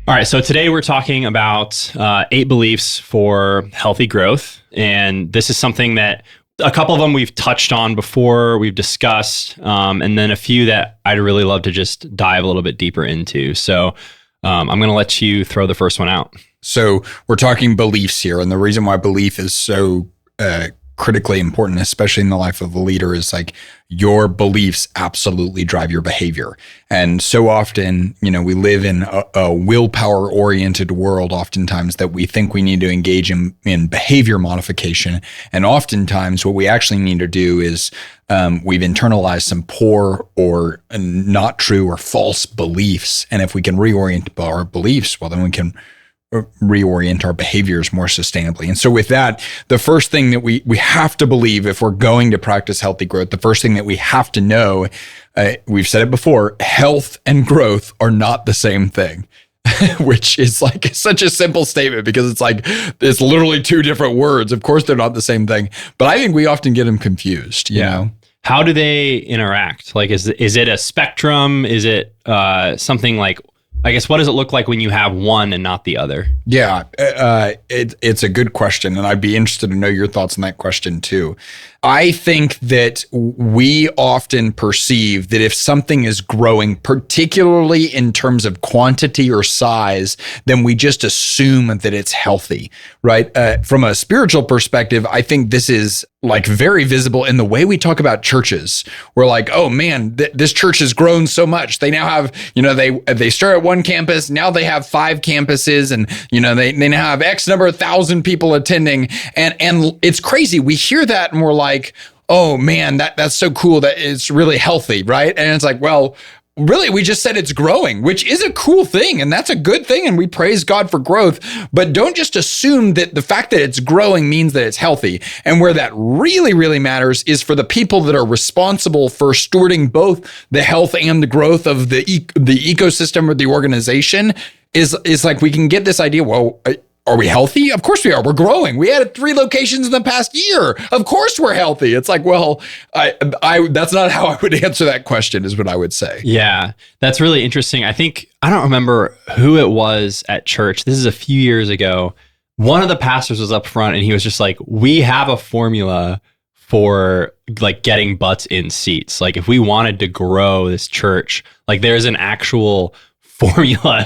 All right, so today we're talking about 8 beliefs for healthy growth. And this is something that a couple of them we've touched on before, we've discussed, and then a few that I'd really love to just dive a little bit deeper into. So I'm going to let you throw the first one out. So we're talking beliefs here. And the reason why belief is so critically important, especially in the life of a leader, is like your beliefs absolutely drive your behavior. And so often, we live in a willpower oriented world oftentimes that we think we need to engage in behavior modification. And oftentimes what we actually need to do is we've internalized some poor or not true or false beliefs. And if we can reorient our beliefs, well, then we can reorient our behaviors more sustainably. And so with that, the first thing that we have to believe if we're going to practice healthy growth, the first thing that we have to know, we've said it before, health and growth are not the same thing. Which is like such a simple statement because it's literally 2 different words. Of course, they're not the same thing, but I think we often get them confused, you know? How do they interact? Like, is it a spectrum? Is it something like, I guess, what does it look like when you have one and not the other? Yeah, it's a good question, and I'd be interested to know your thoughts on that question too. I think that we often perceive that if something is growing, particularly in terms of quantity or size, then we just assume that it's healthy, right? From a spiritual perspective, I think this is like very visible in the way we talk about churches. We're like, oh man, this church has grown so much. They now have, they start at one campus, now they have 5 campuses, and they now have X number of thousand people attending, and it's crazy. We hear that and we're like, oh man, that's so cool that it's really healthy, right? And it's like, well, really, we just said it's growing, which is a cool thing, and that's a good thing, and we praise God for growth, but don't just assume that the fact that it's growing means that it's healthy. And where that really, really matters is for the people that are responsible for stewarding both the health and the growth of the ecosystem or the organization, is like we can get this idea, well, are we healthy? Of course we are. We're growing. We added 3 locations in the past year. Of course we're healthy. It's like, well, I that's not how I would answer that question, is what I would say. Yeah, that's really interesting. I don't remember who it was at church. This is a few years ago. One of the pastors was up front and he was just like, we have a formula for like getting butts in seats. Like if we wanted to grow this church, like there's an actual formula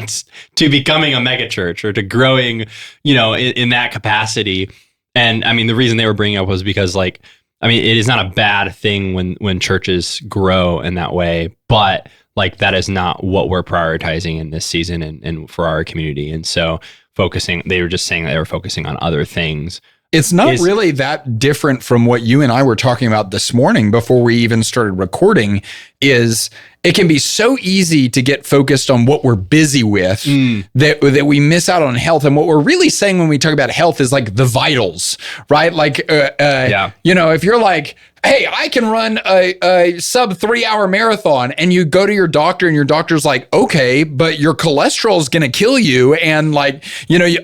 to becoming a mega church or to growing, in that capacity. And I mean, the reason they were bringing it up was because it is not a bad thing when churches grow in that way, but like that is not what we're prioritizing in this season and for our community. And so they were just saying that they were focusing on other things. It's not really that different from what you and I were talking about this morning before we even started recording. Is it can be so easy to get focused on what we're busy with that we miss out on health. And what we're really saying when we talk about health is like the vitals, right? Like, if you're like, hey, I can run a sub 3-hour marathon, and you go to your doctor and your doctor's like, okay, but your cholesterol is going to kill you. And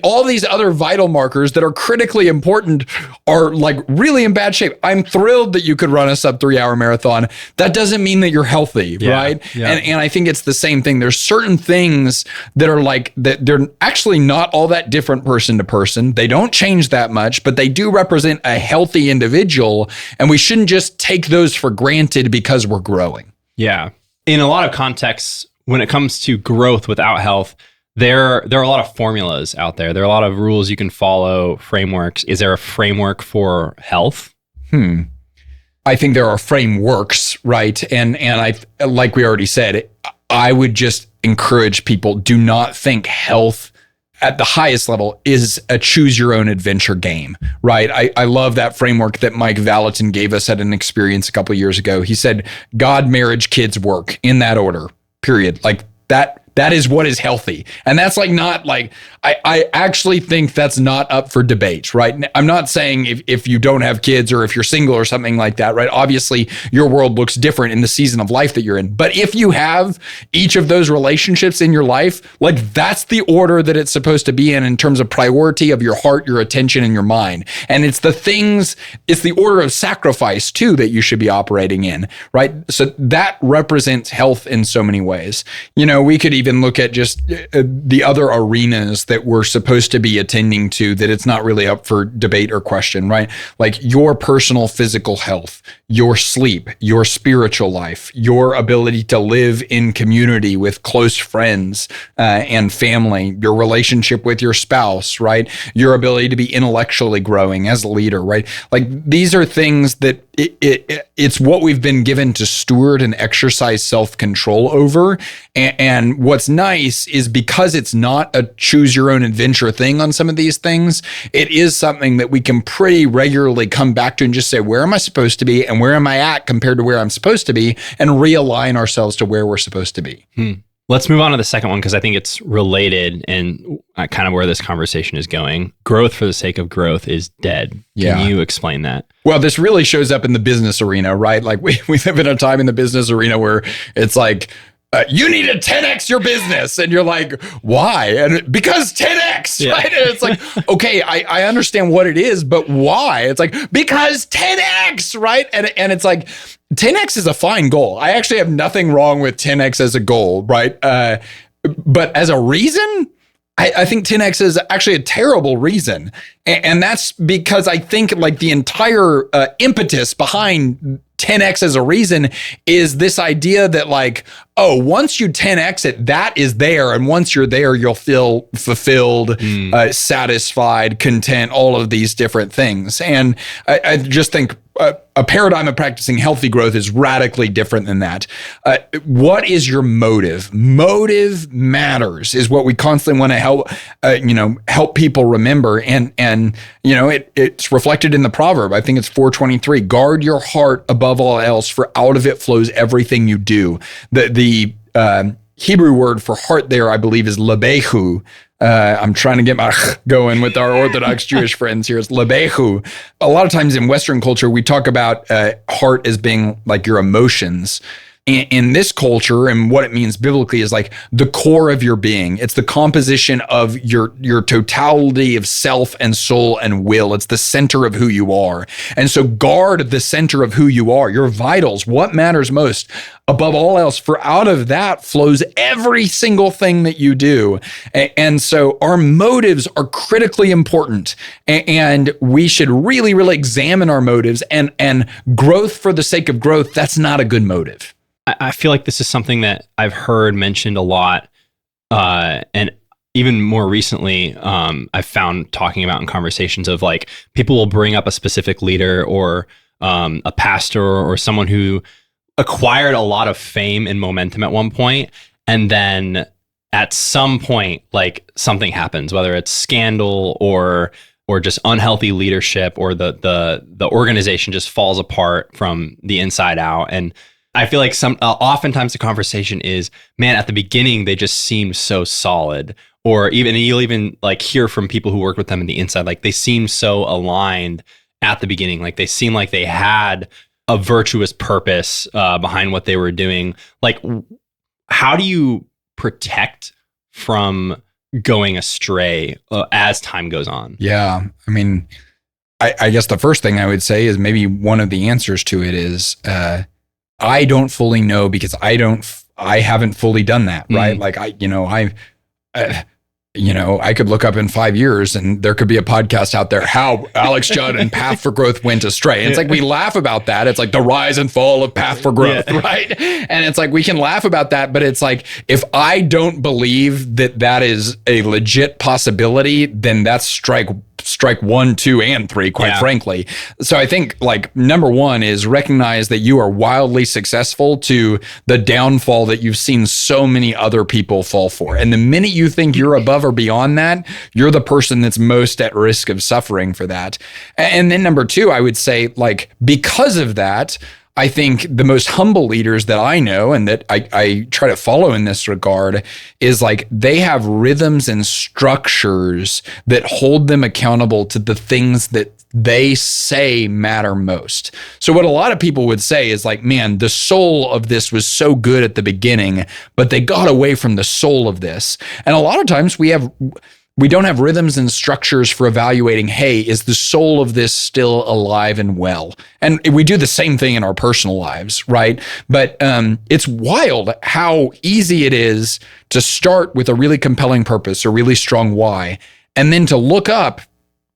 all these other vital markers that are critically important are like really in bad shape. I'm thrilled that you could run a sub 3-hour marathon. That doesn't mean that you're healthy, right? Yeah. And I think it's the same thing. There's certain things that are like that. They're actually not all that different person to person. They don't change that much, but they do represent a healthy individual. And we shouldn't just take those for granted because we're growing. Yeah. In a lot of contexts, when it comes to growth without health, there are a lot of formulas out there. There are a lot of rules you can follow, frameworks. Is there a framework for health? I think there are frameworks, right? And I, like we already said, I would just encourage people, do not think health at the highest level is a choose your own adventure game, right? I love that framework that Mike Valentin gave us at an experience a couple of years ago. He said, God, marriage, kids, work, in that order, period. Like that is what is healthy. And that's like not like, I actually think that's not up for debate, right? I'm not saying if you don't have kids or if you're single or something like that, right? Obviously, your world looks different in the season of life that you're in. But if you have each of those relationships in your life, like that's the order that it's supposed to be in terms of priority of your heart, your attention, and your mind. And it's the order of sacrifice too that you should be operating in, right? So that represents health in so many ways. We could even look at just the other arenas that we're supposed to be attending to that it's not really up for debate or question, right? Like your personal physical health, your sleep, your spiritual life, your ability to live in community with close friends and family, your relationship with your spouse, right? Your ability to be intellectually growing as a leader, right? Like these are things that it's what we've been given to steward and exercise self-control over. And what's nice is because it's not a choose your own adventure thing on some of these things, it is something that we can pretty regularly come back to and just say, where am I supposed to be and where am I at compared to where I'm supposed to be, and realign ourselves to where we're supposed to be. Let's move on to the second one because I think it's related and kind of where this conversation is going. Growth for the sake of growth is dead. Can you explain that? Well, this really shows up in the business arena, right? Like we live in a time in the business arena where it's like, you need to 10x your business. And you're like, why? And because 10x, right? And it's like, okay, I understand what it is, but why? It's like, because 10x, right? And it's like, 10x is a fine goal. I actually have nothing wrong with 10x as a goal, right? But as a reason, I think 10x is actually a terrible reason. And that's because I think like the entire impetus behind 10x as a reason is this idea that like, oh, once you 10x it, that is there. And once you're there, you'll feel fulfilled, satisfied, content, all of these different things. And I just think a paradigm of practicing healthy growth is radically different than that. What is your motive? Motive matters is what we constantly want to help people remember. And it's reflected in the proverb. I think it's 4:23. Guard your heart above all else, for out of it flows everything you do. The Hebrew word for heart there, I believe, is lebehu. I'm trying to get my going with our Orthodox Jewish friends here. It's lebehu. A lot of times in Western culture, we talk about heart as being like your emotions. In this culture, and what it means biblically is like the core of your being. It's the composition of your totality of self and soul and will. It's the center of who you are. And so guard the center of who you are, your vitals, what matters most above all else, for out of that flows every single thing that you do. And so our motives are critically important, and we should really, really examine our motives, and growth for the sake of growth, that's not a good motive. I feel like this is something that I've heard mentioned a lot, and even more recently, I've found talking about in conversations of like people will bring up a specific leader or a pastor or someone who acquired a lot of fame and momentum at one point, and then at some point, like something happens, whether it's scandal or just unhealthy leadership, or the organization just falls apart from the inside out. And I feel like oftentimes the conversation is, man, at the beginning, they just seemed so solid. Or you'll even like hear from people who worked with them in the inside, like they seemed so aligned at the beginning. Like they seemed like they had a virtuous purpose behind what they were doing. Like, how do you protect from going astray as time goes on? Yeah. I mean, I guess the first thing I would say is maybe one of the answers to it is, I don't fully know because I haven't fully done that, right? Like I could look up in 5 years and there could be a podcast out there, how Alex Judd and Path for Growth went astray. And it's like, we laugh about that. It's like the rise and fall of Path for Growth, right? And it's like, we can laugh about that, but it's like, if I don't believe that is a legit possibility, then that's strike 1, 2, and 3, quite frankly. So I think like number one is recognize that you are wildly successful to the downfall that you've seen so many other people fall for. And the minute you think you're above or beyond that, you're the person that's most at risk of suffering for that. And then number two, I would say, like, because of that, I think the most humble leaders that I know and that I try to follow in this regard is like they have rhythms and structures that hold them accountable to the things that they say matter most. So what a lot of people would say is like, man, the soul of this was so good at the beginning, but they got away from the soul of this. And a lot of times we don't have rhythms and structures for evaluating, hey, is the soul of this still alive and well? And we do the same thing in our personal lives, right? But it's wild how easy it is to start with a really compelling purpose, a really strong why, and then to look up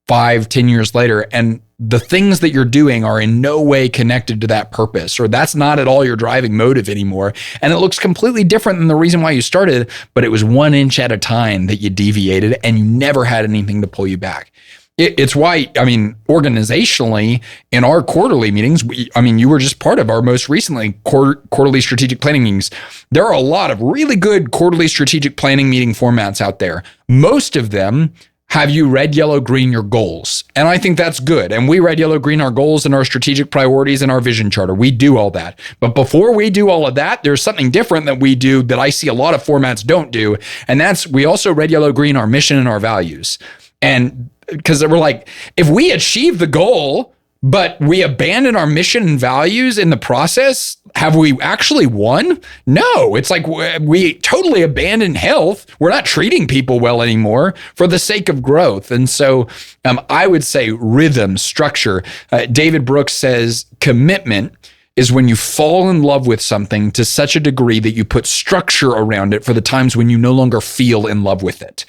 5-10 years later and the things that you're doing are in no way connected to that purpose, or that's not at all your driving motive anymore. And it looks completely different than the reason why you started, but it was 1 inch at a time that you deviated and you never had anything to pull you back. It's why, I mean, organizationally in our quarterly meetings, you were just part of our most recently quarterly strategic planning meetings. There are a lot of really good quarterly strategic planning meeting formats out there. Most of them have you red, yellow, green your goals. And I think that's good. And we red, yellow, green our goals and our strategic priorities and our vision charter. We do all that. But before we do all of that, there's something different that we do that I see a lot of formats don't do. And that's we also red, yellow, green our mission and our values. And because we're like, if we achieve the goal, but we abandon our mission and values in the process, have we actually won? No, it's like we totally abandon health. We're not treating people well anymore for the sake of growth. And so I would say rhythm, structure. David Brooks says commitment is when you fall in love with something to such a degree that you put structure around it for the times when you no longer feel in love with it.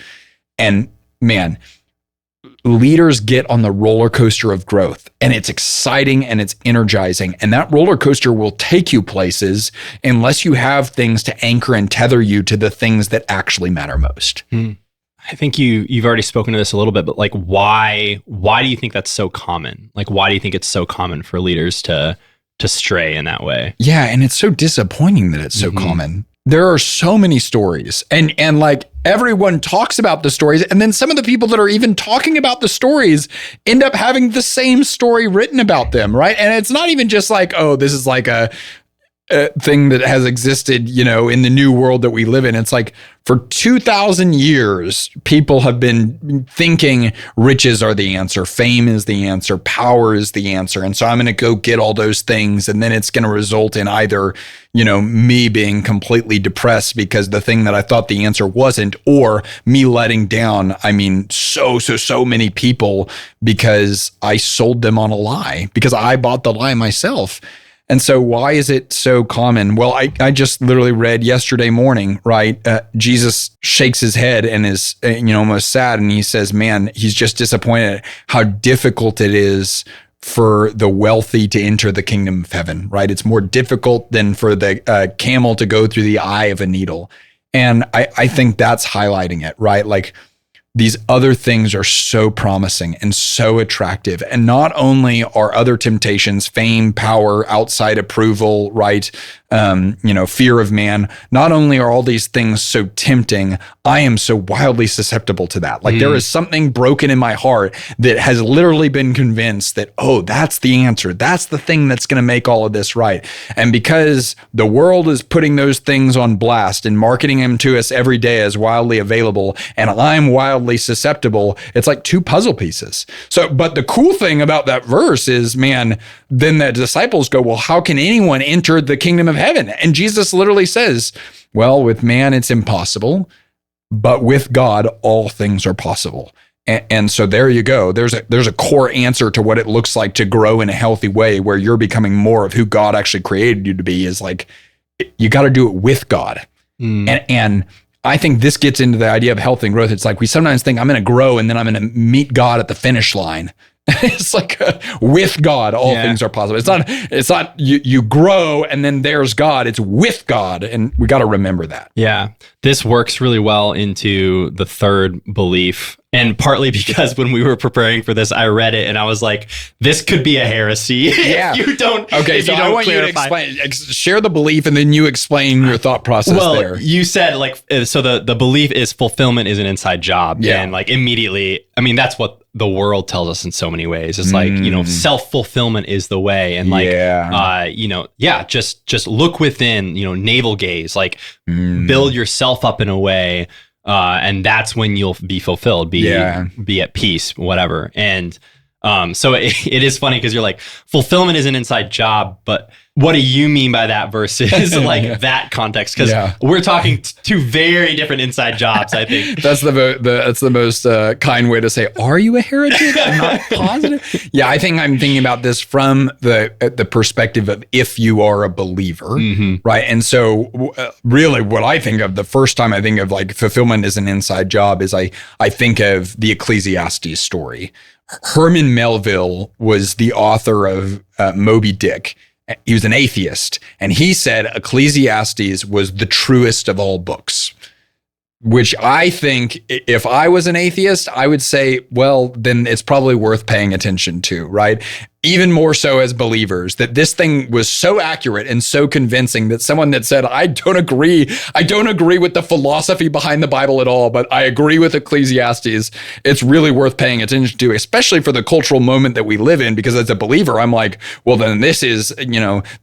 And man, leaders get on the roller coaster of growth, and it's exciting and it's energizing. And that roller coaster will take you places unless you have things to anchor and tether you to the things that actually matter most. I think you've already spoken to this a little bit, but like, why do you think that's so common? Like, why do you think it's so common for leaders to stray in that way? Yeah. And it's so disappointing that it's so common. There are so many stories and like everyone talks about the stories. And then some of the people that are even talking about the stories end up having the same story written about them. Right. And it's not even just like, oh, this is like a thing that has existed, in the new world that we live in. It's like for 2,000 years, people have been thinking riches are the answer, fame is the answer, power is the answer. And so I'm going to go get all those things. And then it's going to result in either, me being completely depressed because the thing that I thought the answer wasn't, or me letting down, so many people because I sold them on a lie, because I bought the lie myself. And so why is it so common? Well, I just literally read yesterday morning, right? Jesus shakes his head and is, almost sad. And he says, man, he's just disappointed at how difficult it is for the wealthy to enter the kingdom of heaven, right? It's more difficult than for the camel to go through the eye of a needle. And I think that's highlighting it, right? Like, these other things are so promising and so attractive. And not only are other temptations, fame, power, outside approval, right? Fear of man. Not only are all these things so tempting, I am so wildly susceptible to that. Like there is something broken in my heart that has literally been convinced that, oh, that's the answer. That's the thing that's going to make all of this right. And because the world is putting those things on blast and marketing them to us every day as wildly available, and I'm wildly susceptible, it's like two puzzle pieces. So, but the cool thing about that verse is, man, then the disciples go, well, how can anyone enter the kingdom of heaven? And Jesus literally says, well, with man, it's impossible, but with God, all things are possible. And so there you go. There's a core answer to what it looks like to grow in a healthy way where you're becoming more of who God actually created you to be, is like, you got to do it with God. And I think this gets into the idea of health and growth. It's like we sometimes think I'm going to grow and then I'm going to meet God at the finish line. It's like with God, all things are possible. It's not you grow and then there's God. It's with God. And we got to remember that. Yeah. This works really well into the third belief. And partly because when we were preparing for this, I read it and I was like, this could be a heresy. Yeah. If you don't, okay, if so you don't I want clarify. you to share the belief and then you explain your thought process there. You said like, so the belief is fulfillment is an inside job. Yeah. And like immediately, I mean, that's what the world tells us in so many ways. It's like, self-fulfillment is the way. And like, just look within, navel gaze, like build yourself up in a way. And that's when you'll be fulfilled, be at peace, whatever. And so it is funny because you're like, fulfillment is an inside job, but what do you mean by that versus like that context? Because we're talking two very different inside jobs, I think. That's the most kind way to say, are you a heretic? I'm not positive. Yeah, I think I'm thinking about this from the perspective of if you are a believer, right? And so really what I think of the first time I think of like fulfillment as an inside job is I think of the Ecclesiastes story. Herman Melville was the author of Moby Dick. He was an atheist, and he said Ecclesiastes was the truest of all books, which I think if I was an atheist, I would say, well, then it's probably worth paying attention to, right? Even more so as believers, that this thing was so accurate and so convincing that someone that said, I don't agree with the philosophy behind the Bible at all, but I agree with Ecclesiastes, it's really worth paying attention to, especially for the cultural moment that we live in, because as a believer, I'm like, well, then this is,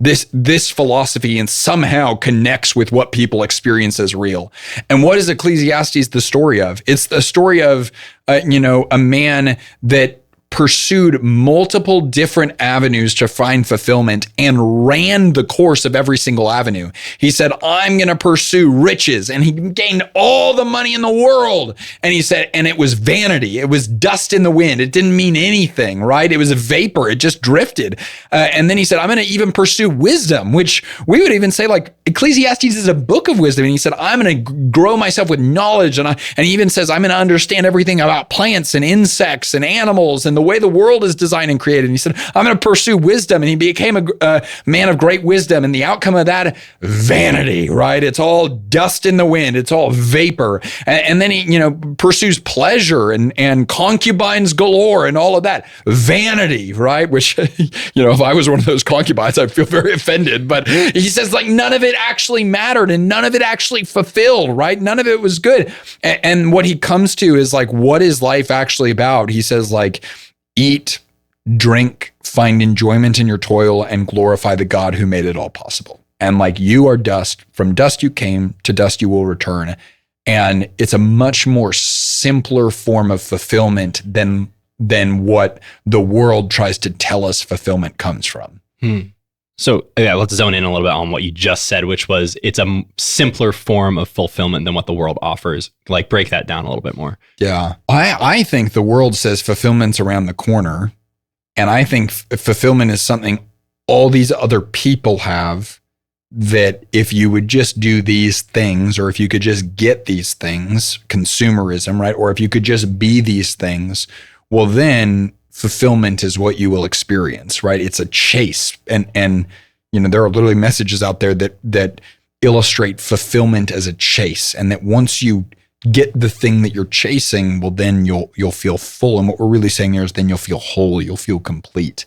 this philosophy and somehow connects with what people experience as real. And what is Ecclesiastes the story of? It's the story of, a man that pursued multiple different avenues to find fulfillment and ran the course of every single avenue. He said, I'm going to pursue riches. And he gained all the money in the world. And he said, and it was vanity. It was dust in the wind. It didn't mean anything, right? It was a vapor. It just drifted. And then he said, I'm going to even pursue wisdom, which we would even say like Ecclesiastes is a book of wisdom. And he said, I'm going to grow myself with knowledge. And he even says, I'm going to understand everything about plants and insects and animals and the way the world is designed and created. And he said, I'm going to pursue wisdom. And he became a man of great wisdom. And the outcome of that, vanity, right? It's all dust in the wind. It's all vapor. And then he, pursues pleasure and concubines galore and all of that. Vanity, right? Which, if I was one of those concubines, I'd feel very offended. But he says like none of it actually mattered and none of it actually fulfilled, right? None of it was good. And what he comes to is like, what is life actually about? He says like, eat, drink, find enjoyment in your toil, and glorify the God who made it all possible. And like you are dust, from dust you came, to dust you will return. And it's a much more simpler form of fulfillment than what the world tries to tell us fulfillment comes from. So let's zone in a little bit on what you just said, which was it's a simpler form of fulfillment than what the world offers. Like break that down a little bit more. Yeah. I think the world says fulfillment's around the corner. And I think fulfillment is something all these other people have that if you would just do these things, or if you could just get these things, consumerism, right? Or if you could just be these things, well, then fulfillment is what you will experience, right? It's a chase. And there are literally messages out there that illustrate fulfillment as a chase. And that once you get the thing that you're chasing, well, then you'll feel full. And what we're really saying here is then you'll feel whole, you'll feel complete.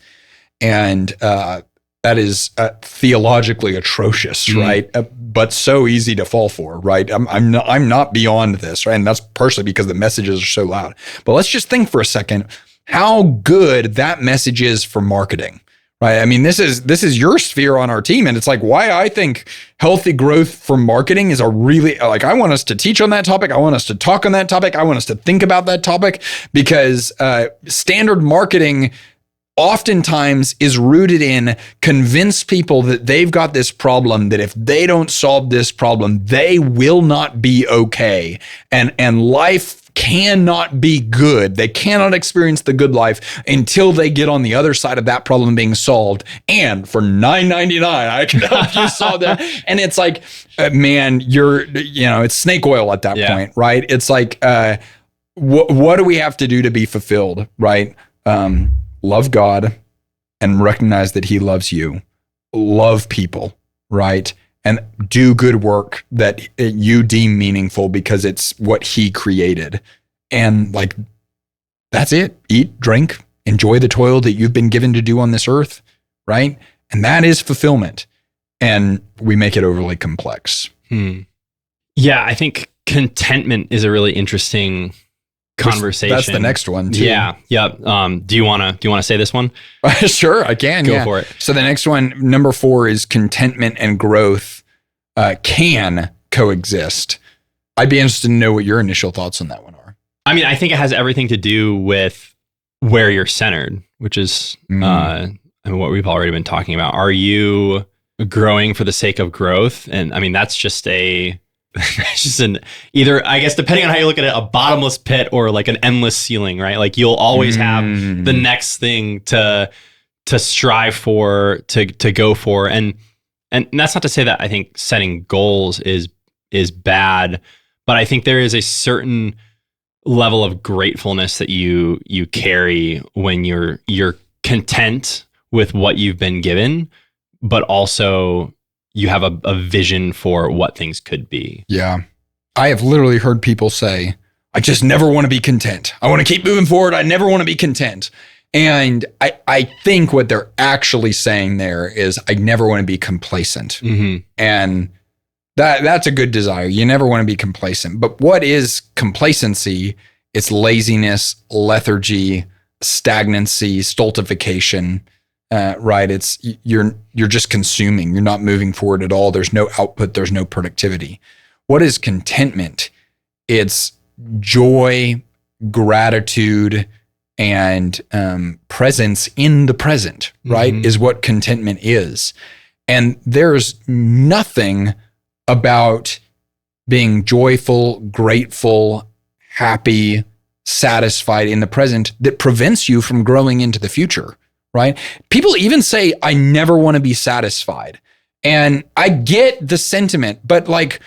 And that is theologically atrocious, right? But so easy to fall for, right? I'm not beyond this, right? And that's partially because the messages are so loud. But let's just think for a second how good that message is for marketing, right? I mean, this is your sphere on our team. And it's like why I think healthy growth for marketing is a really, like, I want us to teach on that topic. I want us to talk on that topic. I want us to think about that topic because standard marketing oftentimes is rooted in convince people that they've got this problem, that if they don't solve this problem, they will not be okay. And life cannot be good. They cannot experience the good life until they get on the other side of that problem being solved. And for $9.99, I can help you solve that. And it's like, man, it's snake oil at that point, right? It's like, what do we have to do to be fulfilled, right? Love God and recognize that he loves you. Love people, right? and do good work that you deem meaningful because it's what he created. And like, that's it. Eat, drink, enjoy the toil that you've been given to do on this earth, right? And that is fulfillment. And we make it overly complex. Yeah, I think contentment is a really interesting conversation. That's the next one too. Yeah. Do you want to say this one? Sure, I can. Go for it. So the next one, number 4, is contentment and growth can coexist. I'd be interested to know what your initial thoughts on that one are. I mean, I think it has everything to do with where you're centered, which is what we've already been talking about. Are you growing for the sake of growth? And I mean, that's just either, I guess, depending on how you look at it, a bottomless pit or like an endless ceiling, right? Like you'll always have the next thing to strive for, to go for. And that's not to say that I think setting goals is bad, but I think there is a certain level of gratefulness that you carry when you're content with what you've been given, but also you have a vision for what things could be. Yeah. I have literally heard people say, I just never want to be content. I want to keep moving forward. I never want to be content. And I think what they're actually saying there is, I never want to be complacent. And that's a good desire. You never want to be complacent. But what is complacency? It's laziness, lethargy, stagnancy, stultification. Right. It's you're just consuming. You're not moving forward at all. There's no output. There's no productivity. What is contentment? It's joy, gratitude, and presence in the present, right? Is what contentment is. And there's nothing about being joyful, grateful, happy, satisfied in the present that prevents you from growing into the future. Right? People even say, I never want to be satisfied. And I get the sentiment, but like,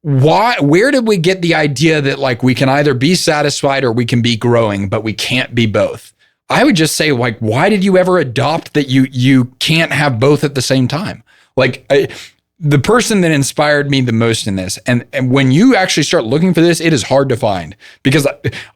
where did we get the idea that like we can either be satisfied or we can be growing, but we can't be both? I would just say, like, why did you ever adopt that you can't have both at the same time? Like, the person that inspired me the most in this, and when you actually start looking for this, it is hard to find, because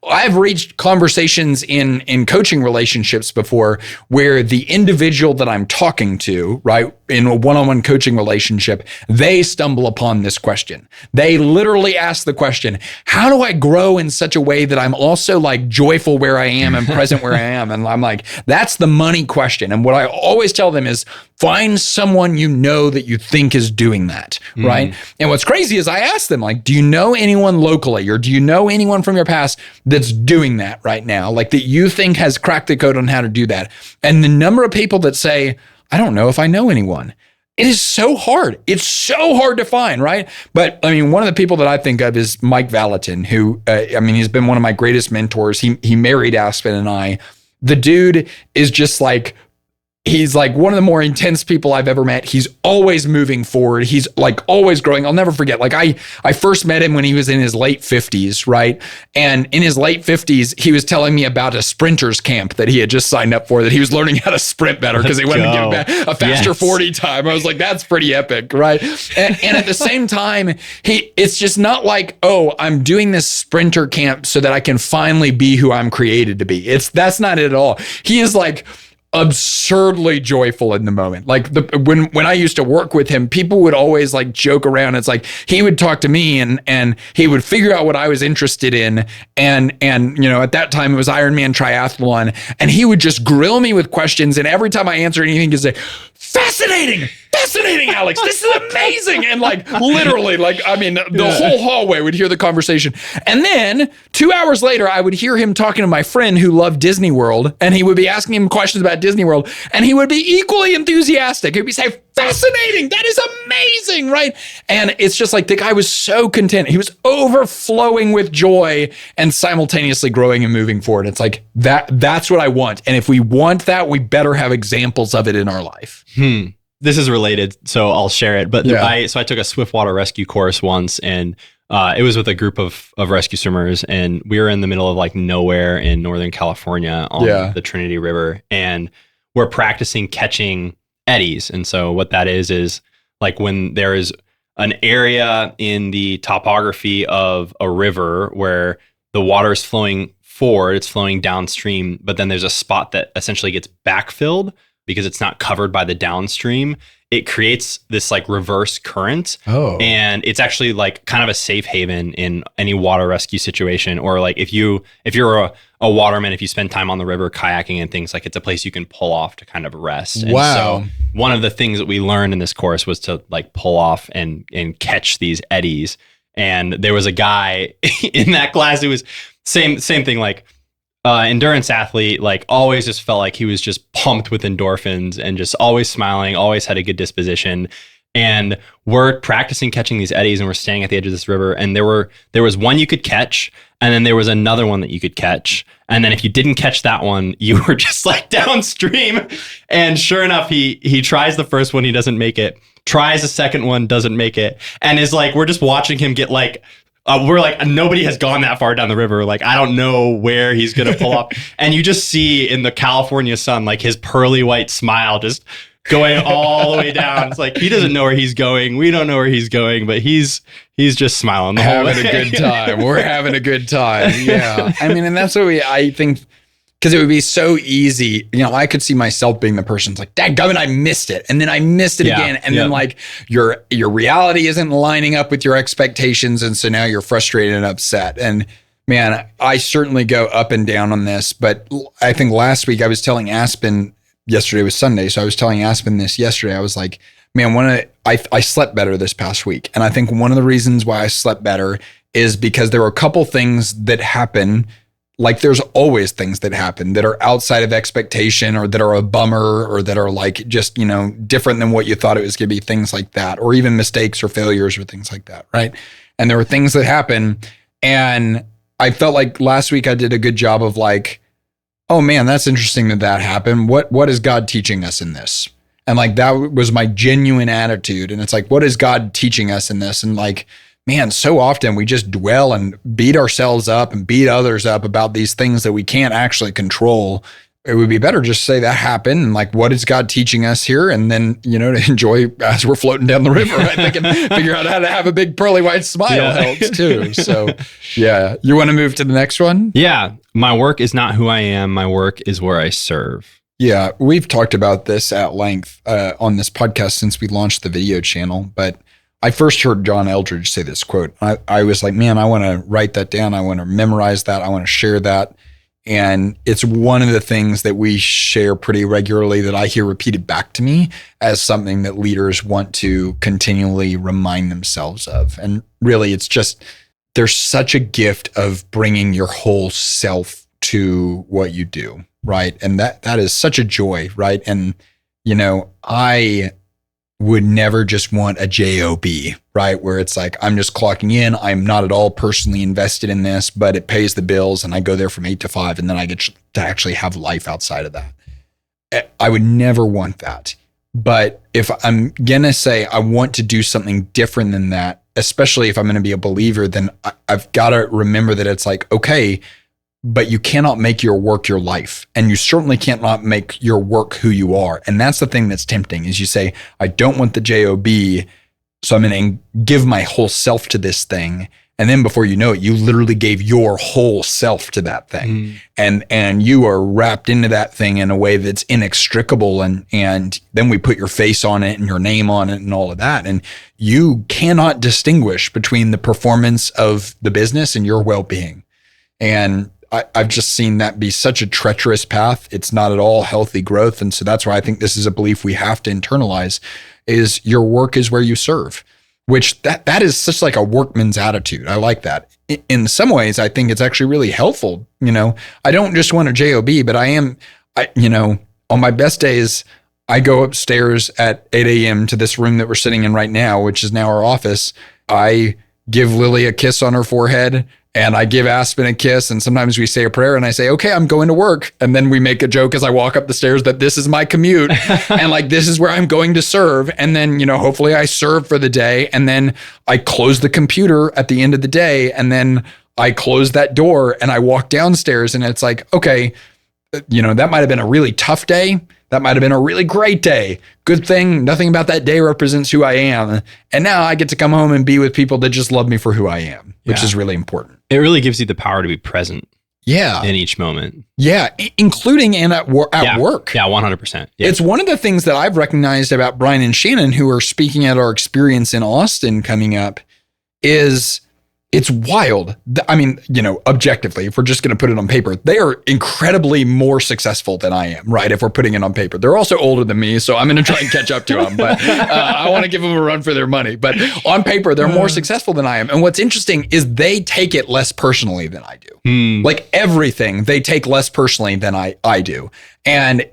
I've reached conversations in coaching relationships before where the individual that I'm talking to, right, in a one-on-one coaching relationship, they stumble upon this question. They literally ask the question, how do I grow in such a way that I'm also like joyful where I am and present where I am? And I'm like, that's the money question. And what I always tell them is, find someone you know that you think is doing that, right? And what's crazy is I ask them, like, do you know anyone locally, or do you know anyone from your past that's doing that right now? Like, that you think has cracked the code on how to do that? And the number of people that say, I don't know if I know anyone. It is so hard. It's so hard to find, right? But I mean, one of the people that I think of is Mike Valentin, who, he's been one of my greatest mentors. He married Aspen and I. The dude is just like, he's like one of the more intense people I've ever met. He's always moving forward. He's like always growing. I'll never forget. Like I first met him when he was in his late 50s, right? And in his late 50s, he was telling me about a sprinters camp that he had just signed up for, that he was learning how to sprint better because he wanted to get a faster 40 time. I was like, that's pretty epic, right? And at the same time, it's just not like, oh, I'm doing this sprinter camp so that I can finally be who I'm created to be. That's not it at all. He is like absurdly joyful in the moment. Like when I used to work with him, people would always like joke around. It's like he would talk to me and he would figure out what I was interested in. And at that time it was Ironman triathlon, and he would just grill me with questions. And every time I answered anything, he'd say, fascinating, Alex. This is amazing. And like literally, the whole hallway would hear the conversation. And then 2 hours later, I would hear him talking to my friend who loved Disney World, and he would be asking him questions about Disney World, and he would be equally enthusiastic. He'd be saying, fascinating. That is amazing, right? And it's just like the guy was so content. He was overflowing with joy and simultaneously growing and moving forward. It's like that's what I want. And if we want that, we better have examples of it in our life. This is related, so I'll share it. But I took a swiftwater rescue course once, and it was with a group of rescue swimmers, and we were in the middle of like nowhere in Northern California on the Trinity River, and we're practicing catching eddies. And so what that is like when there is an area in the topography of a river where the water is flowing forward, it's flowing downstream, but then there's a spot that essentially gets backfilled because it's not covered by the downstream. It creates this like reverse current. Oh. And it's actually like kind of a safe haven in any water rescue situation. Or like if you're a waterman, if you spend time on the river kayaking and things, like it's a place you can pull off to kind of rest. And wow. so one of the things that we learned in this course was to like pull off and catch these eddies. And there was a guy in that class who was same thing, like endurance athlete, like always just felt like he was just pumped with endorphins and just always smiling, always had a good disposition. And we're practicing catching these eddies, and we're staying at the edge of this river. And there was one you could catch, and then there was another one that you could catch. And then if you didn't catch that one, you were just like downstream. And sure enough, he tries the first one, he doesn't make it. Tries the second one, doesn't make it. And is like, we're just watching him get like, we're like, nobody has gone that far down the river. Like, I don't know where he's going to pull up. And you just see in the California sun, like his pearly white smile just going all the way down. It's like, he doesn't know where he's going. We don't know where he's going, but he's just smiling the whole way. Having a good time. We're having a good time. Yeah. I mean, and that's what I think, because it would be so easy. You know, I could see myself being the person that's like, dadgummit, I missed it. And then I missed it again. And then like your reality isn't lining up with your expectations. And so now you're frustrated and upset. And man, I certainly go up and down on this. But I think last week I was telling Aspen, yesterday was Sunday. So I was telling Aspen this yesterday. I was like, man, I slept better this past week. And I think one of the reasons why I slept better is because there were a couple things that happen. Like there's always things that happen that are outside of expectation, or that are a bummer, or that are like just, you know, different than what you thought it was going to be, things like that, or even mistakes or failures or things like that. Right. And there were things that happen. And I felt like last week I did a good job of like, oh man, that's interesting that happened. What is God teaching us in this? And like, that was my genuine attitude. And it's like, what is God teaching us in this? And like, man, so often we just dwell and beat ourselves up and beat others up about these things that we can't actually control. It would be better just to say that happened, and like, what is God teaching us here? And then, you know, to enjoy as we're floating down the river, I think, and figure out how to have a big pearly white smile helps too. So yeah, you want to move to the next one? Yeah. My work is not who I am. My work is where I serve. Yeah. We've talked about this at length on this podcast since we launched the video channel, but I first heard John Eldredge say this quote. I was like, man, I want to write that down. I want to memorize that. I want to share that. And it's one of the things that we share pretty regularly that I hear repeated back to me as something that leaders want to continually remind themselves of. And really, it's just, there's such a gift of bringing your whole self to what you do, right? And that is such a joy, right? And, you know, I would never just want a job, right? Where it's like, I'm just clocking in. I'm not at all personally invested in this, but it pays the bills and I go there from 8 to 5 and then I get to actually have life outside of that. I would never want that. But if I'm going to say I want to do something different than that, especially if I'm going to be a believer, then I've got to remember that it's like, okay, but you cannot make your work your life. And you certainly cannot make your work who you are. And that's the thing that's tempting is you say, I don't want the job, so I'm going to give my whole self to this thing. And then before you know it, you literally gave your whole self to that thing. And you are wrapped into that thing in a way that's inextricable. And then we put your face on it and your name on it and all of that. And you cannot distinguish between the performance of the business and your well-being. And I've just seen that be such a treacherous path. It's not at all healthy growth. And so that's why I think this is a belief we have to internalize is your work is where you serve, which that is such like a workman's attitude. I like that. In some ways, I think it's actually really helpful. You know, I don't just want a job, but on my best days, I go upstairs at 8 a.m. to this room that we're sitting in right now, which is now our office. I give Lily a kiss on her forehead. And I give Aspen a kiss, and sometimes we say a prayer, and I say, okay, I'm going to work. And then we make a joke as I walk up the stairs that this is my commute, and like, this is where I'm going to serve. And then, you know, hopefully I serve for the day, and then I close the computer at the end of the day, and then I close that door, and I walk downstairs, and it's like, okay, you know, that might have been a really tough day. That might have been a really great day. Good thing, nothing about that day represents who I am. And now I get to come home and be with people that just love me for who I am, which is really important. It really gives you the power to be present. Yeah. In each moment. Yeah. Including at work. Yeah, 100%. Yeah. It's one of the things that I've recognized about Brian and Shannon, who are speaking at our experience in Austin coming up, is it's wild. I mean, objectively, if we're just going to put it on paper, they are incredibly more successful than I am, right? If we're putting it on paper. They're also older than me, so I'm going to try and catch up to them. But I want to give them a run for their money. But on paper, they're more successful than I am. And what's interesting is they take it less personally than I do. Like everything, they take less personally than I do. And,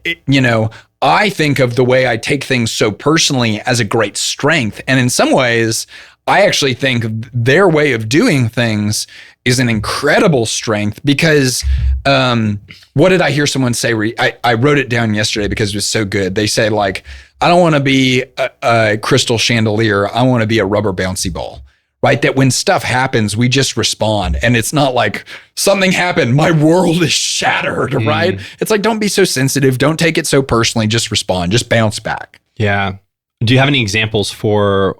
I think of the way I take things so personally as a great strength. And in some ways, I actually think their way of doing things is an incredible strength because what did I hear someone say? I wrote it down yesterday because it was so good. They say, like, I don't want to be a crystal chandelier. I want to be a rubber bouncy ball, right? That when stuff happens, we just respond. And it's not like something happened, my world is shattered, right? It's like, don't be so sensitive. Don't take it so personally. Just respond. Just bounce back. Yeah. Do you have any examples for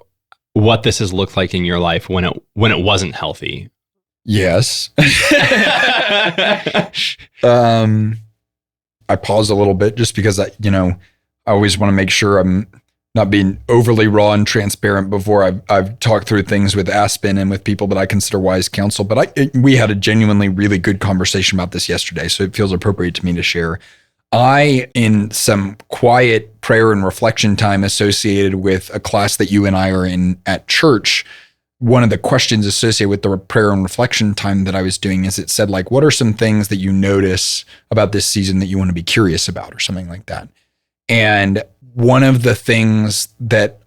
what this has looked like in your life when it wasn't healthy? Yes. I paused a little bit just because I always want to make sure I'm not being overly raw and transparent before I've talked through things with Aspen and with people that I consider wise counsel. But we had a genuinely really good conversation about this yesterday, so it feels appropriate to me to share. In some quiet prayer and reflection time associated with a class that you and I are in at church, one of the questions associated with the prayer and reflection time that I was doing is it said, like, what are some things that you notice about this season that you want to be curious about or something like that? And one of the things that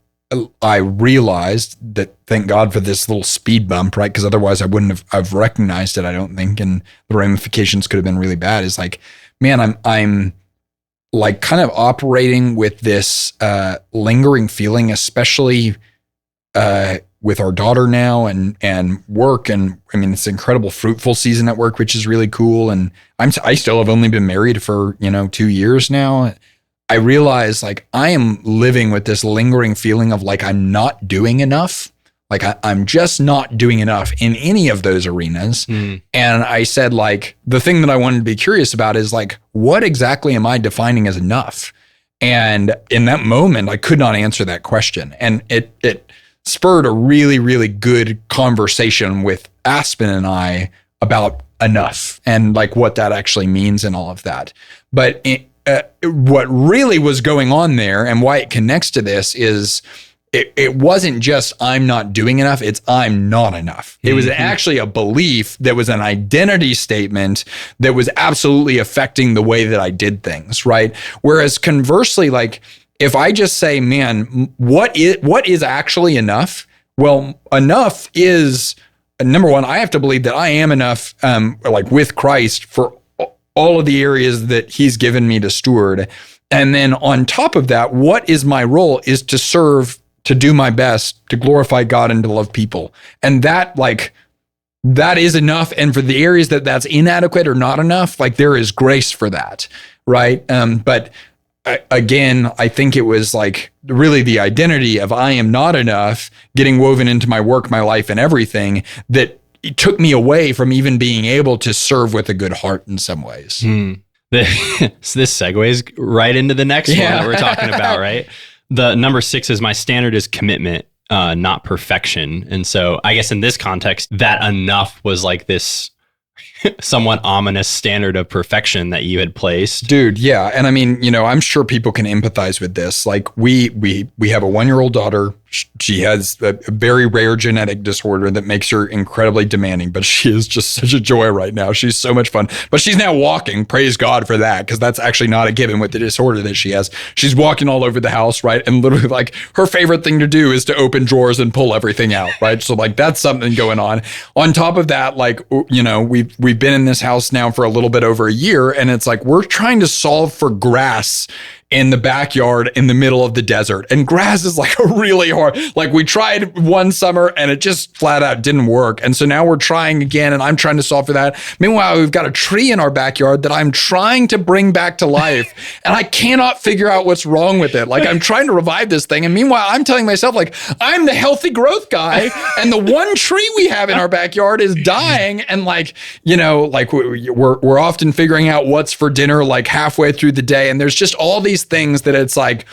I realized that, thank God for this little speed bump, right? Because otherwise I wouldn't have recognized it, I don't think, and the ramifications could have been really bad, is like, man, I'm like kind of operating with this lingering feeling, especially with our daughter now and work. And I mean, it's an incredible fruitful season at work, which is really cool. And I still have only been married for, 2 years now. I realize, like, I am living with this lingering feeling of like, I'm not doing enough. Like I'm just not doing enough in any of those arenas. And I said, like, the thing that I wanted to be curious about is, like, what exactly am I defining as enough? And in that moment, I could not answer that question. And it spurred a really, really good conversation with Aspen and I about enough and like what that actually means and all of that. But what really was going on there and why it connects to this is it wasn't just I'm not doing enough, it's I'm not enough. It was actually a belief that was an identity statement that was absolutely affecting the way that I did things, right? Whereas conversely, like, if I just say, man, what is actually enough? Well, enough is, number one, I have to believe that I am enough, like with Christ, for all of the areas that he's given me to steward. And then on top of that, what is my role is to serve, to do my best, to glorify God and to love people. And that is enough. And for the areas that's inadequate or not enough, like, there is grace for that, right? But again, I think it was like really the identity of I am not enough getting woven into my work, my life, and everything that it took me away from even being able to serve with a good heart in some ways. So this segues right into the next one that we're talking about, right? The number 6 is my standard is commitment, not perfection. And so I guess in this context, that enough was like this somewhat ominous standard of perfection that you had placed. Dude, yeah. And I mean, I'm sure people can empathize with this. Like, we have a 1-year-old daughter. She has a very rare genetic disorder that makes her incredibly demanding, but she is just such a joy right now. She's so much fun. But she's now walking. Praise God for that, because that's actually not a given with the disorder that she has. She's walking all over the house, right? And literally, like, her favorite thing to do is to open drawers and pull everything out, right? So, like, that's something going on. On top of that, like, we've been in this house now for a little bit over a year, and it's like we're trying to solve for grass in the backyard in the middle of the desert. And grass is like a really hard, like we tried one summer and it just flat out didn't work. And so now we're trying again and I'm trying to solve for that. Meanwhile, we've got a tree in our backyard that I'm trying to bring back to life and I cannot figure out what's wrong with it. Like I'm trying to revive this thing. And meanwhile, I'm telling myself like, I'm the healthy growth guy and the one tree we have in our backyard is dying. And like, you know, like we're often figuring out what's for dinner like halfway through the day. And there's just all these things that it's like,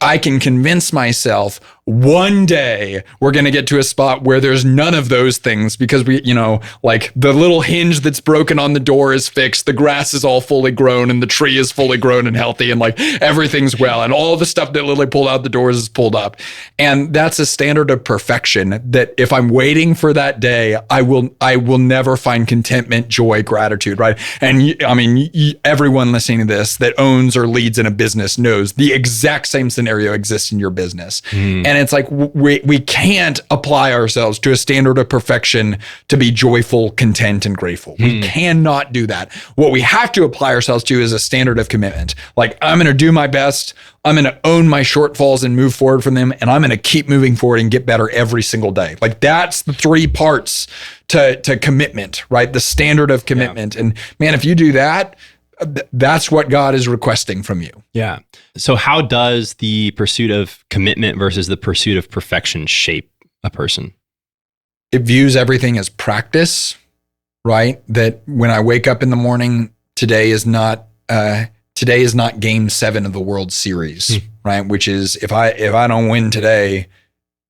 I can convince myself one day we're going to get to a spot where there's none of those things because we, you know, like the little hinge that's broken on the door is fixed. The grass is all fully grown and the tree is fully grown and healthy and like everything's well. And all the stuff that Lily pulled out the doors is pulled up. And that's a standard of perfection that if I'm waiting for that day, I will never find contentment, joy, gratitude, right? And I mean, everyone listening to this that owns or leads in a business knows the exact same scenario exists in your business. And it's like we can't apply ourselves to a standard of perfection to be joyful, content, and grateful. We cannot do that. What we have to apply ourselves to is a standard of commitment. Like I'm going to do my best. I'm going to own my shortfalls and move forward from them. And I'm going to keep moving forward and get better every single day. Like that's the three parts to commitment, right? The standard of commitment. Yeah. And man, if you do that, that's what God is requesting from you. Yeah. So how does the pursuit of commitment versus the pursuit of perfection shape a person? It views everything as practice, right? That when I wake up in the morning, today is not game 7 of the World Series, right? Which is if I don't win today,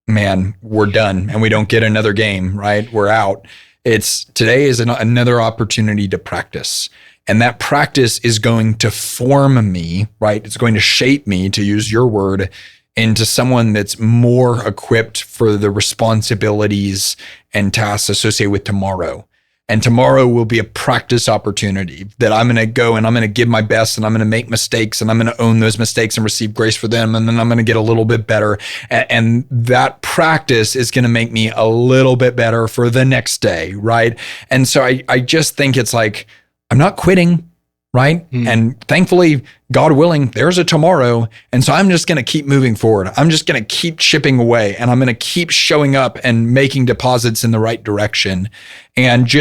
man, we're done and we don't get another game, right? We're out. Today is another opportunity to practice. And that practice is going to form me, right? It's going to shape me, to use your word, into someone that's more equipped for the responsibilities and tasks associated with tomorrow. And tomorrow will be a practice opportunity that I'm going to go and I'm going to give my best and I'm going to make mistakes and I'm going to own those mistakes and receive grace for them. And then I'm going to get a little bit better. And that practice is going to make me a little bit better for the next day, right? And so I just think it's like, I'm not quitting, right? And thankfully, God willing, there's a tomorrow. And so I'm just going to keep moving forward. I'm just going to keep chipping away and I'm going to keep showing up and making deposits in the right direction. And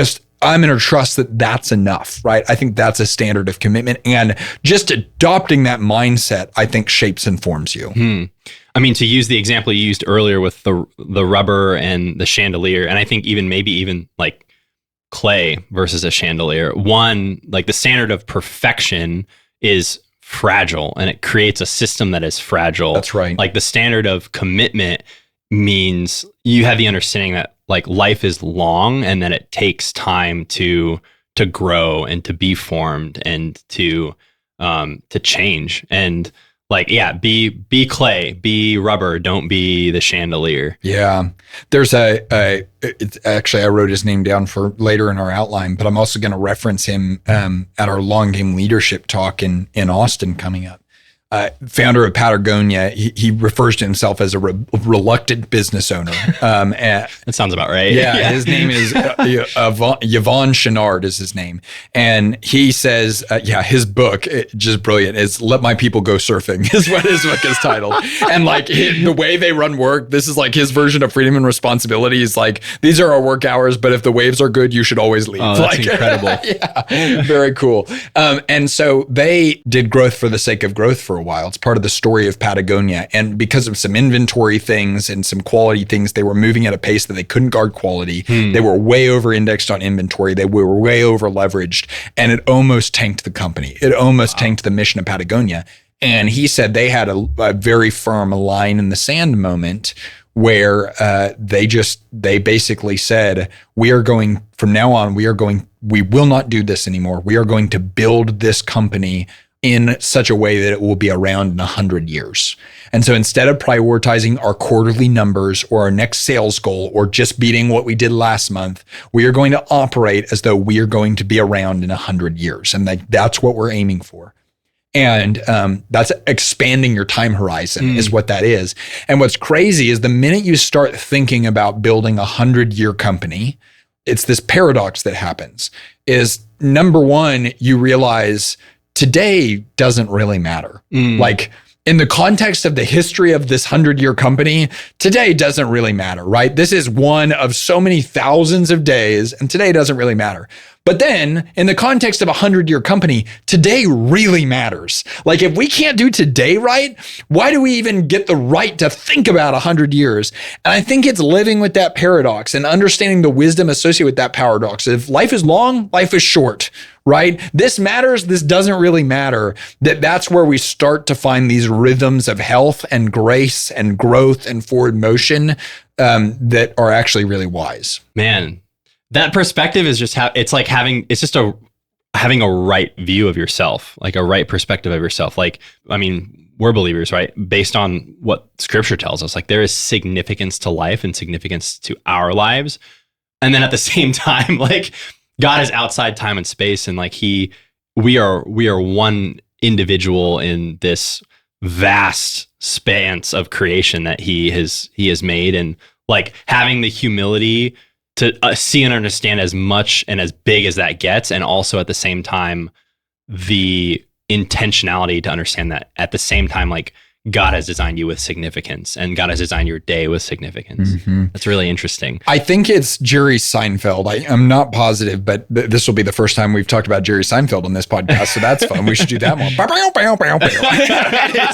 I'm going to trust that that's enough, right? I think that's a standard of commitment. And just adopting that mindset, I think shapes and forms you. I mean, to use the example you used earlier with the rubber and the chandelier, and I think maybe even like clay versus a chandelier. One, like the standard of perfection is fragile and it creates a system that is fragile. That's right. Like the standard of commitment means you have the understanding that like life is long and that it takes time to grow and to be formed and to change. And like, yeah, be clay, be rubber, don't be the chandelier. Yeah. There's actually, I wrote his name down for later in our outline, but I'm also going to reference him at our long game leadership talk in Austin coming up. Founder of Patagonia, he refers to himself as a reluctant business owner. That sounds about right. Yeah, his name is Yvon Chouinard is his name. And he says, his book, just brilliant, is Let My People Go Surfing is what his book is titled. And like the way they run work, this is like his version of freedom and responsibility. Is like, these are our work hours, but if the waves are good, you should always leave. Oh, that's incredible. Yeah, very cool. And so they did growth for the sake of growth for a while. It's part of the story of Patagonia. And because of some inventory things and some quality things, they were moving at a pace that they couldn't guard quality. They were way over indexed on inventory. They were way over leveraged. And it almost tanked the company. It almost tanked the mission of Patagonia. And he said they had a very firm line in the sand moment where they basically said, from now on, we will not do this anymore. We are going to build this company in such a way that it will be around in 100 years. And so instead of prioritizing our quarterly numbers or our next sales goal or just beating what we did last month, we are going to operate as though we are going to be around in 100 years. And that's what we're aiming for. And that's expanding your time horizon is what that is. And what's crazy is the minute you start thinking about building a 100-year company, it's this paradox that happens is number one, you realize today doesn't really matter. Like in the context of the history of this 100-year company, today doesn't really matter, right? This is one of so many thousands of days, and today doesn't really matter. But then in the context of a 100-year company, today really matters. Like if we can't do today right, why do we even get the right to think about 100 years? And I think it's living with that paradox and understanding the wisdom associated with that paradox. If life is long, life is short, right? This matters, this doesn't really matter. That's where we start to find these rhythms of health and grace and growth and forward motion that are actually really wise. Man, that perspective is just having a right view of yourself, like a right perspective of yourself. Like, I mean, we're believers, right? Based on what scripture tells us, like there is significance to life and significance to our lives. And then at the same time, like God is outside time and space. And like we are one individual in this vast expanse of creation that he has made. And like having the humility to see and understand as much and as big as that gets, and also at the same time, the intentionality to understand that at the same time, like God has designed you with significance and God has designed your day with significance. That's really interesting. I think it's Jerry Seinfeld. I'm not positive, but this will be the first time we've talked about Jerry Seinfeld on this podcast. So that's fun. We should do that more.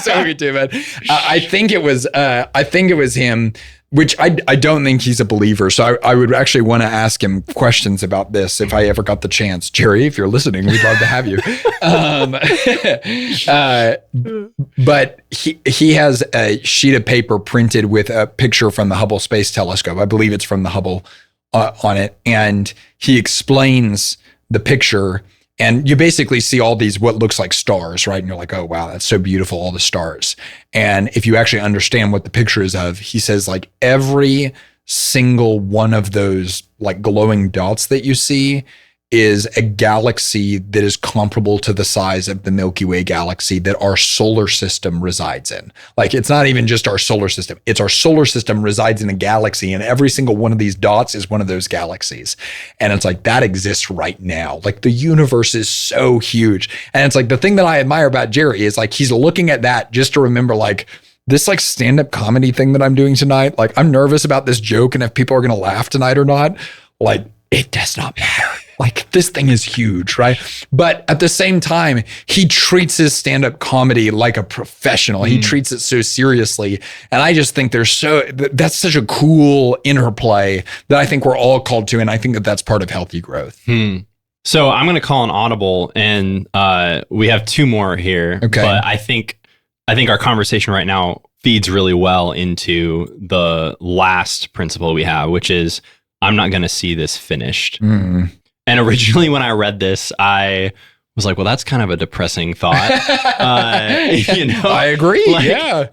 So we do, but I think it was him. Which I don't think he's a believer. So I would actually want to ask him questions about this if I ever got the chance. Jerry, if you're listening, we'd love to have you. But he has a sheet of paper printed with a picture from the Hubble Space Telescope. I believe it's from the Hubble on it. And he explains the picture. And you basically see all these, what looks like stars, right? And you're like, oh, wow, that's so beautiful, all the stars. And if you actually understand what the picture is of, he says like every single one of those like glowing dots that you see is a galaxy that is comparable to the size of the Milky Way galaxy that our solar system resides in. Like it's not even just our solar system. It's our solar system resides in a galaxy, and every single one of these dots is one of those galaxies. And it's like that exists right now. Like the universe is so huge. And it's like the thing that I admire about Jerry is like he's looking at that just to remember like this like stand-up comedy thing that I'm doing tonight. Like I'm nervous about this joke and if people are going to laugh tonight or not. Like it does not matter. Like this thing is huge, right? But at the same time, he treats his stand-up comedy like a professional. He treats it so seriously. And I just think that's such a cool interplay that I think we're all called to. And I think that that's part of healthy growth. So I'm going to call an audible, and we have two more here. Okay. But I think our conversation right now feeds really well into the last principle we have, which is I'm not going to see this finished. And originally when I read this, I was like, well, that's kind of a depressing thought. I agree. Like, yeah.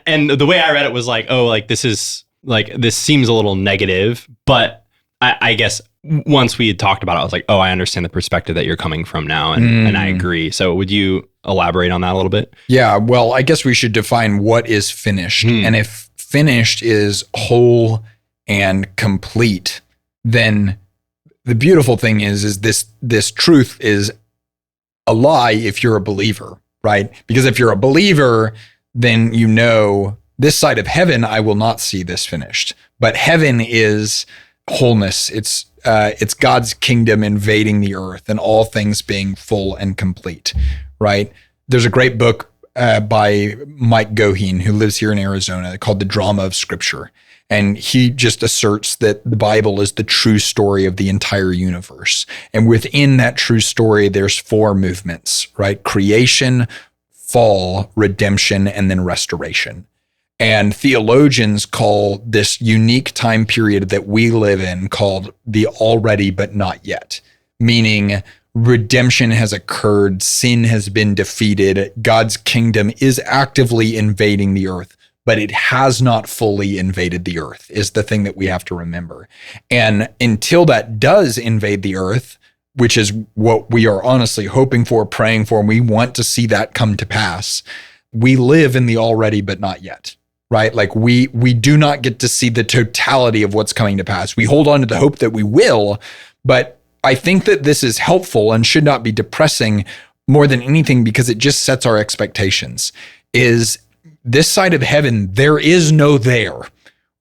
And the way I read it was like, oh, like this seems a little negative, but I guess once we had talked about it, I was like, oh, I understand the perspective that you're coming from now. And I agree. So would you elaborate on that a little bit? Yeah. Well, I guess we should define what is finished. And if finished is whole and complete, then the beautiful thing is this truth is a lie if you're a believer, right? Because if you're a believer, then you know this side of heaven, I will not see this finished. But heaven is wholeness. It's God's kingdom invading the earth and all things being full and complete, right? There's a great book by Mike Goheen, who lives here in Arizona, called The Drama of Scripture. And he just asserts that the Bible is the true story of the entire universe. And within that true story, there's four movements, right? Creation, fall, redemption, and then restoration. And theologians call this unique time period that we live in called the already but not yet, meaning redemption has occurred, sin has been defeated, God's kingdom is actively invading the earth, but it has not fully invaded the earth, is the thing that we have to remember. And until that does invade the earth, which is what we are honestly hoping for, praying for, and we want to see that come to pass, we live in the already but not yet, right? Like we do not get to see the totality of what's coming to pass. We hold on to the hope that we will, but I think that this is helpful and should not be depressing more than anything because it just sets our expectations, is this side of heaven, there is no there.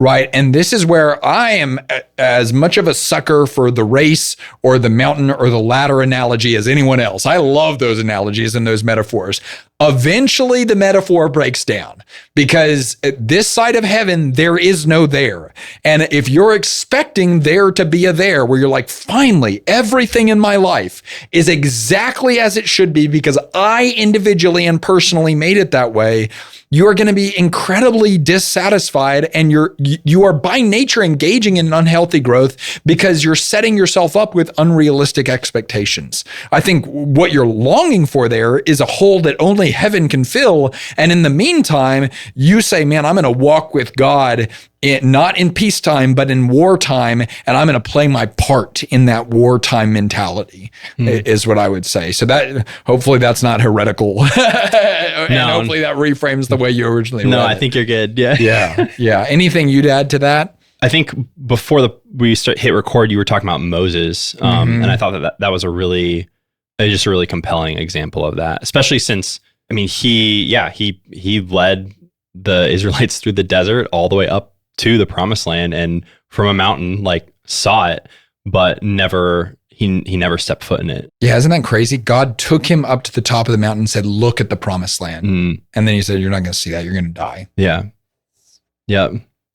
Right. And this is where I am as much of a sucker for the race or the mountain or the ladder analogy as anyone else. I love those analogies and those metaphors. Eventually, the metaphor breaks down because this side of heaven, there is no there. And if you're expecting there to be a there where you're like, finally, everything in my life is exactly as it should be because I individually and personally made it that way, you are going to be incredibly dissatisfied, and you are by nature engaging in unhealthy growth because you're setting yourself up with unrealistic expectations. I think what you're longing for there is a hole that only heaven can fill. And in the meantime, you say, man, I'm going to walk with God not in peacetime, but in wartime, and I'm going to play my part in that wartime mentality, is what I would say. So that hopefully that's not heretical, and hopefully that reframes the way you originally read I think you're good. Yeah. Yeah. Anything you'd add to that? I think before we hit record, you were talking about Moses, and I thought that was a really compelling example of that, especially since he led the Israelites through the desert all the way up to the promised land, and from a mountain, like, saw it, but he never stepped foot in it. Yeah, isn't that crazy? God took him up to the top of the mountain and said, look at the promised land. And then he said, you're not going to see that. You're going to die. Yeah. Yeah.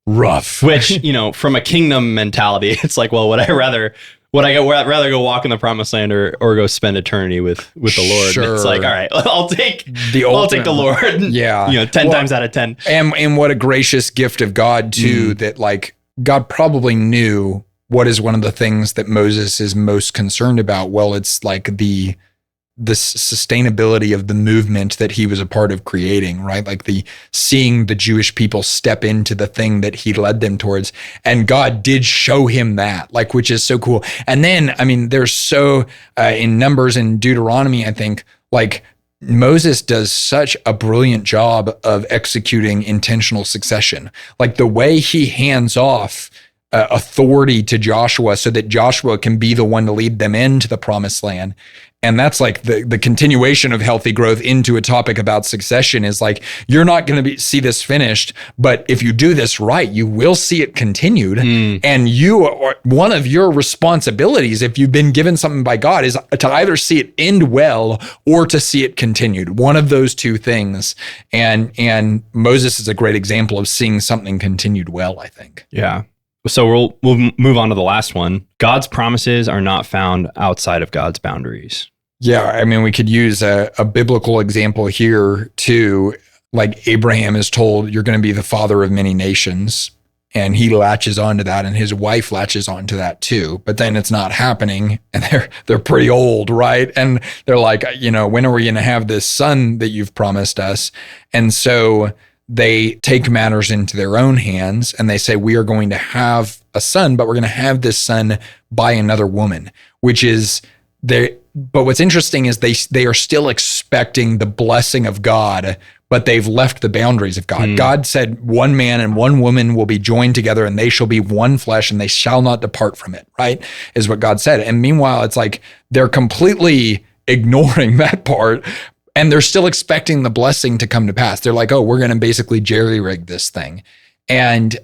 Rough. Which, from a kingdom mentality, it's like, well, would I rather go walk in the promised land or go spend eternity with the Lord? Sure. And it's like, all right, I'll take the Lord. Yeah. 10 times out of 10. And what a gracious gift of God too, that like God probably knew what is one of the things that Moses is most concerned about. Well, it's like the sustainability of the movement that he was a part of creating, right? Like seeing the Jewish people step into the thing that he led them towards. And God did show him that, like, which is so cool. And then, there's so, in Numbers and Deuteronomy, I think, like, Moses does such a brilliant job of executing intentional succession. Like the way he hands off authority to Joshua so that Joshua can be the one to lead them into the promised land. And that's like the continuation of healthy growth into a topic about succession is like, you're not going to see this finished, but if you do this right, you will see it continued. And one of your responsibilities, if you've been given something by God, is to either see it end well or to see it continued. One of those two things. And Moses is a great example of seeing something continued well, I think. Yeah. So we'll move on to the last one. God's promises are not found outside of God's boundaries. Yeah, we could use a biblical example here too. Like Abraham is told, you're going to be the father of many nations. And he latches onto that, and his wife latches onto that too. But then it's not happening, and they're pretty old, right? And they're like, when are we going to have this son that you've promised us? And so they take matters into their own hands, and they say, we are going to have a son, but we're going to have this son by another woman, which is there. But what's interesting is they are still expecting the blessing of God, but they've left the boundaries of God. God said one man and one woman will be joined together, and they shall be one flesh, and they shall not depart from it, right? Is what God said. And meanwhile, it's like they're completely ignoring that part, and they're still expecting the blessing to come to pass. They're like, oh, we're going to basically jerry-rig this thing. And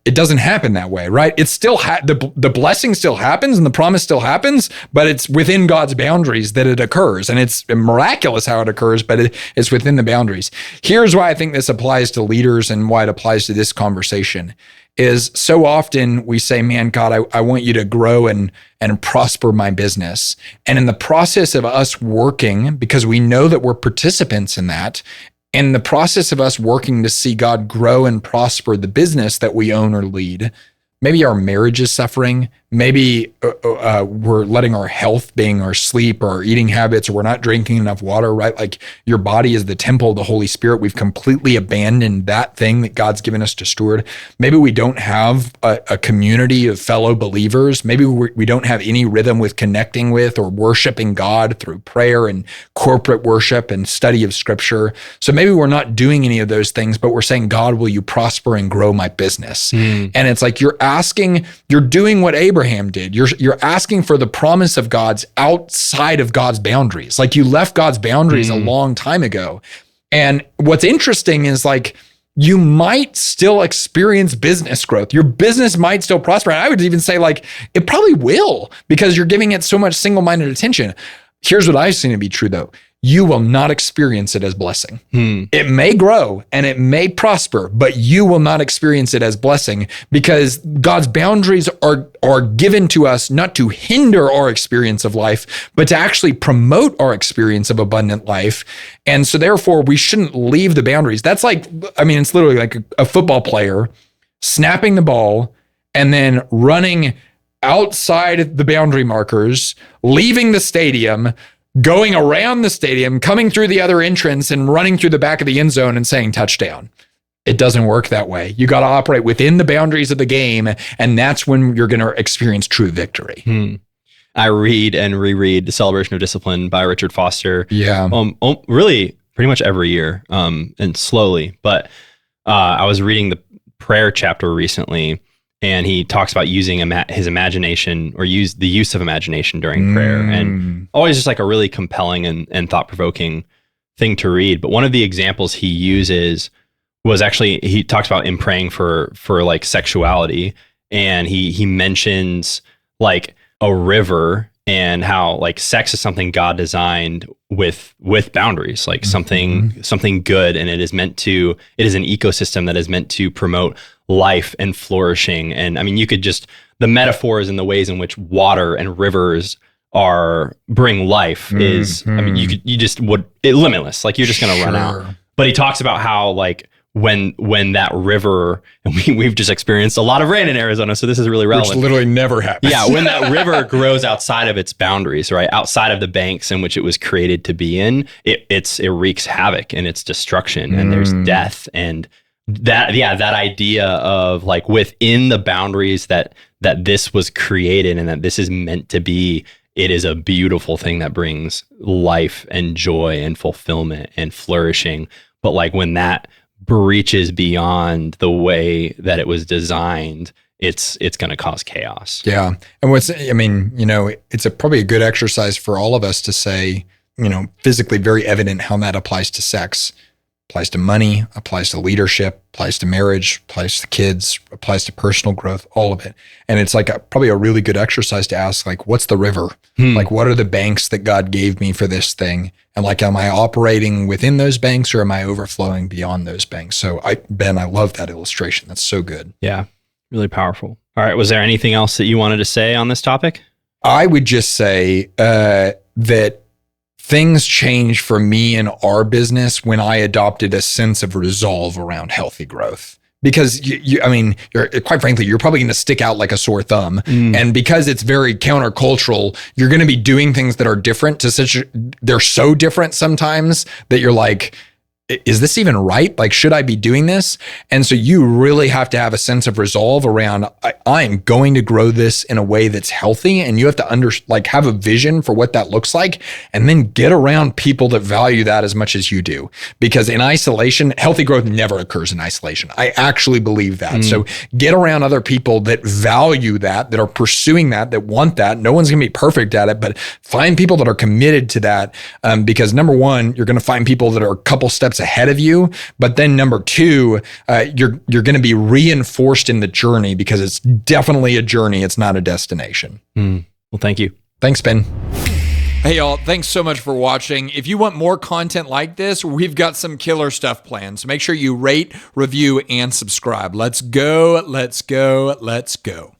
it doesn't happen that way, right? It's still the blessing still happens and the promise still happens, but it's within God's boundaries that it occurs. And it's miraculous how it occurs, but it's within the boundaries. Here's why I think this applies to leaders and why it applies to this conversation is so often we say, man, God, I want you to grow and prosper my business. And in the process of us working, because we know that we're participants in that, in the process of us working to see God grow and prosper the business that we own or lead, maybe our marriage is suffering. Maybe we're letting our health, being our sleep or our eating habits, or we're not drinking enough water, right? Like your body is the temple of the Holy Spirit. We've completely abandoned that thing that God's given us to steward. Maybe we don't have a community of fellow believers. Maybe we don't have any rhythm with connecting with or worshiping God through prayer and corporate worship and study of scripture. So maybe we're not doing any of those things, but we're saying, God, will you prosper and grow my business? And it's like you're doing what Abraham Abraham did. You're asking for the promise of God's outside of God's boundaries. Like you left God's boundaries a long time ago. And what's interesting is like, you might still experience business growth. Your business might still prosper. And I would even say like, it probably will because you're giving it so much single-minded attention. Here's what I've seen to be true though. You will not experience it as blessing. It may grow and it may prosper, but you will not experience it as blessing because God's boundaries are given to us not to hinder our experience of life, but to actually promote our experience of abundant life. And so therefore we shouldn't leave the boundaries. That's like, I mean, it's literally like a football player snapping the ball and then running outside the boundary markers, leaving the stadium, going around the stadium, coming through the other entrance and running through the back of the end zone and saying touchdown. It doesn't work that way. You got to operate within the boundaries of the game, and that's when you're going to experience true victory. I read and reread The Celebration of Discipline by Richard Foster. Yeah. Really pretty much every year, and slowly. But I was reading the prayer chapter recently, and he talks about using his imagination or the use of imagination during prayer, and always just like a really compelling and thought-provoking thing to read. But one of the examples he uses was actually, he talks about in praying for like sexuality, and he mentions like a river and how like sex is something God designed with boundaries, like something good, and it is an ecosystem that is meant to promote life and flourishing. And I mean, you could just, the metaphors and the ways in which water and rivers bring life is, I mean, limitless, like you're just going to run out. But he talks about how like when that river, and we've just experienced a lot of rain in Arizona, so this is really relevant. Which literally never happens. Yeah, when that river grows outside of its boundaries, right, outside of the banks in which it was created to be in, it wreaks havoc and it's destruction, and there's death, and that idea of like within the boundaries that this was created and that this is meant to be, it is a beautiful thing that brings life and joy and fulfillment and flourishing. But like when that breaches beyond the way that it was designed, it's going to cause chaos. Yeah. And it's probably a good exercise for all of us to say, physically very evident how that applies to sex, applies to money, applies to leadership, applies to marriage, applies to kids, applies to personal growth, all of it. And it's like probably a really good exercise to ask, like, what's the river? Like, what are the banks that God gave me for this thing? And like, am I operating within those banks or am I overflowing beyond those banks? So Ben, I love that illustration. That's so good. Yeah, really powerful. All right. Was there anything else that you wanted to say on this topic? I would just say that things changed for me in our business when I adopted a sense of resolve around healthy growth. Because quite frankly, you're probably going to stick out like a sore thumb. And because it's very countercultural, you're going to be doing things that are different they're so different sometimes that you're like, is this even right? Like, should I be doing this? And so you really have to have a sense of resolve around, I am going to grow this in a way that's healthy. And you have to have a vision for what that looks like, and then get around people that value that as much as you do. Because in isolation, healthy growth never occurs in isolation. I actually believe that. So get around other people that value that are pursuing that want that. No one's going to be perfect at it, but find people that are committed to that. Because number one, you're going to find people that are a couple steps ahead of you. But then number two, you're going to be reinforced in the journey, because it's definitely a journey. It's not a destination. Well, thank you. Thanks, Ben. Hey, y'all. Thanks so much for watching. If you want more content like this, we've got some killer stuff planned. So make sure you rate, review, and subscribe. Let's go. Let's go. Let's go.